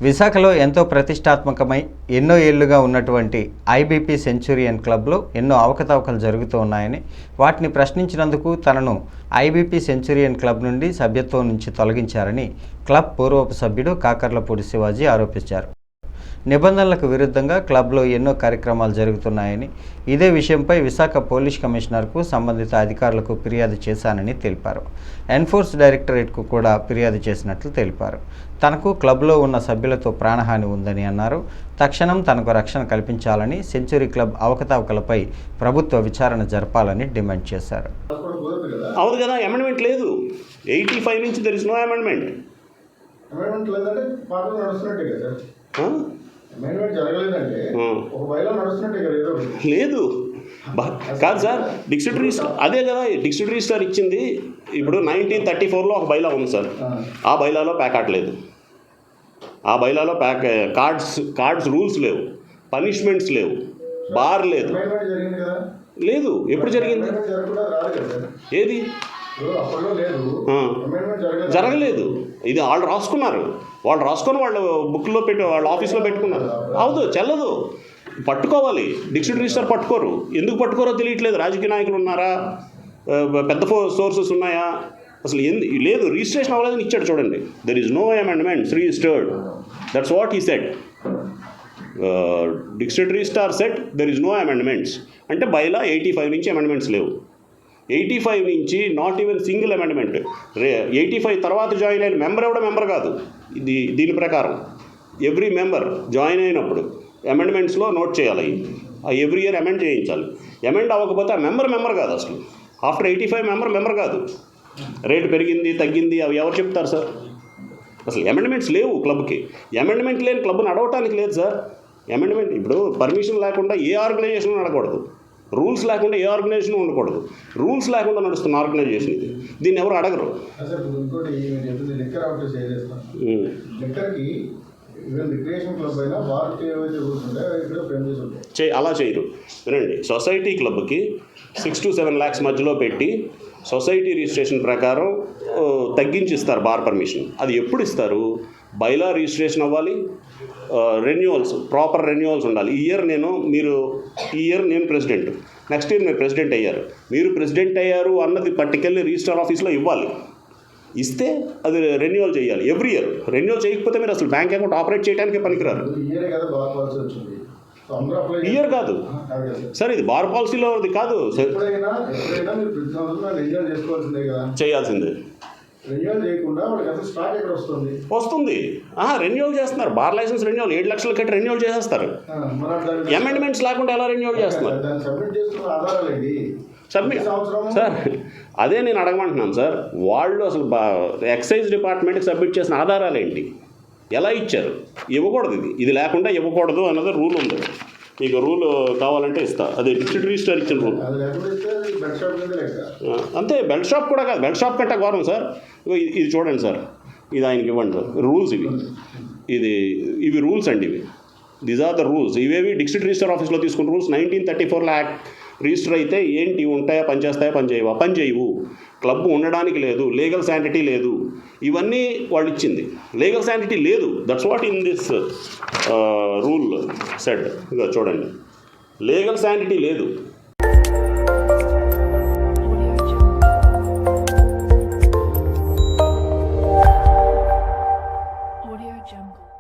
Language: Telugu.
విశాఖలో ఎంతో ప్రతిష్టాత్మకమై ఎన్నో ఏళ్లుగా ఉన్నటువంటి ఐబీపీ సెంచురియన్ క్లబ్లో ఎన్నో అవకతవకలు జరుగుతూ ఉన్నాయని, వాటిని ప్రశ్నించినందుకు తనను ఐబీపీ సెంచురియన్ క్లబ్ నుండి సభ్యత్వం నుంచి తొలగించారని క్లబ్ పూర్వపు సభ్యుడు కాకర్లపూడి శివాజీ ఆరోపించారు. నిబంధనలకు విరుద్ధంగా క్లబ్లో ఎన్నో కార్యక్రమాలు జరుగుతున్నాయని, ఇదే విషయంపై విశాఖ పోలీస్ కమిషనర్కు సంబంధిత అధికారులకు ఫిర్యాదు చేశానని తెలిపారు. ఎన్ఫోర్స్ డైరెక్టరేట్కు కూడా ఫిర్యాదు చేసినట్లు తెలిపారు. తనకు క్లబ్లో ఉన్న సభ్యులతో ప్రాణహాని ఉందని అన్నారు. తక్షణం తనకు రక్షణ కల్పించాలని, సెంచురీ క్లబ్ అవకతవకలపై ప్రభుత్వ విచారణ జరపాలని డిమాండ్ చేశారు. అవును కదా, అమెండ్మెంట్ లేదు. 85 నుంచి దెర్ ఇస్ నో అమెండ్మెంట్. లేదంటే పాటలు నడుస్తున్నట్టే కదా. అమెండ్మెంట్ జరగలేదంటే ఒక బైలా నడుస్తున్నట్టే కదా. ఏదో లేదు కాదు సార్, డిస్ట్రిక్ట్ రిజిస్టర్ అదే కదా. డిస్ట్రిక్ట్ రిజిస్టర్ ఇచ్చింది ఇప్పుడు 1934లో ఒక బైలా ఉంది సార్. ఆ బైలాలో ప్యాకాట్ లేదు. ఆ బైలాలో కార్డ్స్ రూల్స్ లేవు, పనిష్మెంట్స్ లేవు, బార్ లేదు. జరిగింది కదా. లేదు, ఎప్పుడు జరిగింది? ఏది జరగలేదు. ఇది వాళ్ళు రాసుకున్నారు. వాళ్ళు రాసుకొని వాళ్ళు బుక్లో పెట్టి వాళ్ళ ఆఫీస్లో పెట్టుకున్నారు. అవును, చెల్లదు. పట్టుకోవాలి. డిస్ట్రిక్ట్ రిజిస్టర్ పట్టుకోరు. ఎందుకు పట్టుకోరో తెలియట్లేదు. రాజకీయ నాయకులు ఉన్నారా, పెద్ద సోర్సెస్ ఉన్నాయా, అసలు లేదు. రిజిస్ట్రేషన్ అవ్వలేదని ఇచ్చాడు చూడండి. There is no amendments registered. That's what he said. District registrar said there is no amendments. అంటే బైలా 85 నుంచి అమెండ్మెంట్స్ లేవు. 85 నుంచి నాట్ ఈవెన్ సింగిల్ అమెండ్మెంట్. 85 తర్వాత జాయిన్ అయిన మెంబర్ ఎవడో మెంబర్ కాదు. దీని ప్రకారం ఎవ్రీ మెంబర్ జాయిన్ అయినప్పుడు అమెండ్మెంట్స్లో నోట్ చేయాలి. ఎవ్రీ ఇయర్ అమెండ్ చేయించాలి. అమెండ్ అవ్వకపోతే ఆ మెంబర్ కాదు. అసలు ఆఫ్టర్ 85 మెంబర్ కాదు. రేటు పెరిగింది తగ్గింది అవి ఎవరు చెప్తారు సార్? అసలు అమెండ్మెంట్స్ లేవు క్లబ్కి. అమెండ్మెంట్ లేని క్లబ్ నడవటానికి లేదు సార్. అమెండ్మెంట్ ఇప్పుడు పర్మిషన్ లేకుండా ఏ ఆర్గనైజేషన్ నడకూడదు. రూల్స్ లేకుండా ఏ ఆర్గనైజేషన్ ఉండకూడదు. రూల్స్ లేకుండా నడుస్తున్న ఆర్గనైజేషన్ ఇది. దీన్ని ఎవరు అడగరు. అలా చేయరు. వినండి, సొసైటీ క్లబ్కి 6 to 7 lakhs మధ్యలో పెట్టి సొసైటీ రిజిస్ట్రేషన్ ప్రకారం తగ్గించి ఇస్తారు బార్ పర్మిషన్. అది ఎప్పుడు ఇస్తారు? బైలా రిజిస్ట్రేషన్ అవ్వాలి, రెన్యువల్స్, ప్రాపర్ రెన్యువల్స్ ఉండాలి. ఈ ఇయర్ నేను ప్రెసిడెంట్, నెక్స్ట్ ఇయర్ మీరు ప్రెసిడెంట్ అయ్యారు. మీరు ప్రెసిడెంట్ అయ్యారు అన్నది పట్టుకెళ్ళి రిజిస్టర్ ఆఫీస్లో ఇవ్వాలి. ఇస్తే అది రెన్యువల్ చేయాలి. ఎవ్రీ ఇయర్ రెన్యువల్ చేయకపోతే మీరు అసలు బ్యాంక్ అకౌంట్ ఆపరేట్ చేయడానికే పనికిరారు. ఇయర్ కాదు సార్, ఇది బార్ పాలసీలో కాదు. చేయాల్సిందే. వస్తుంది. రెన్యువల్ చేస్తున్నారు. బార్ లైసెన్స్ రెన్యువల్ 7 లక్షలు కట్టి రెన్యువల్ చేసేస్తారు. అమెండ్మెంట్స్ లేకుండా ఎలా రెన్యువల్ చేస్తున్నారు? సార్ అదే నేను అడగమంటున్నాను సార్. వాళ్ళు అసలు ఎక్సైజ్ డిపార్ట్మెంట్కి సబ్మిట్ చేసిన ఆధారాలు ఏంటి? ఎలా ఇచ్చారు? ఇవ్వకూడదు. ఇది లేకుండా ఇవ్వకూడదు అన్నది రూల్ ఉంది. మీకు రూల్ కావాలంటే ఇస్తా. అదే డిస్ట్రిక్ట్ రిజిస్టర్ ఇచ్చిన రూల్. అంతే. బెల్ట్ షాప్ కూడా కాదు. బెల్ట్ షాప్ కంటే ఘోరం సార్. ఇది చూడండి సార్, ఇది ఆయనకి ఇవ్వండి సార్. రూల్స్ ఇవి రూల్స్ అండి. These are the rules. ఇవేవి డిస్ట్రిక్ట్ రిజిస్టర్ ఆఫీస్లో తీసుకున్న రూల్స్. 1934 యాక్ట్ రిజిస్టర్ అయితే ఏంటి ఉంటాయా, పనిచేస్తాయా, పనిచేయవు. క్లబ్ ఉండడానికి లేదు, లీగల్ శాంటిటీ లేదు. ఇవన్నీ వాళ్ళు ఇచ్చింది. లీగల్ శాంటిటీ లేదు. That's what in this rule said. ఇక చూడండి, లీగల్ శాంటిటీ లేదు. Audio Jungle.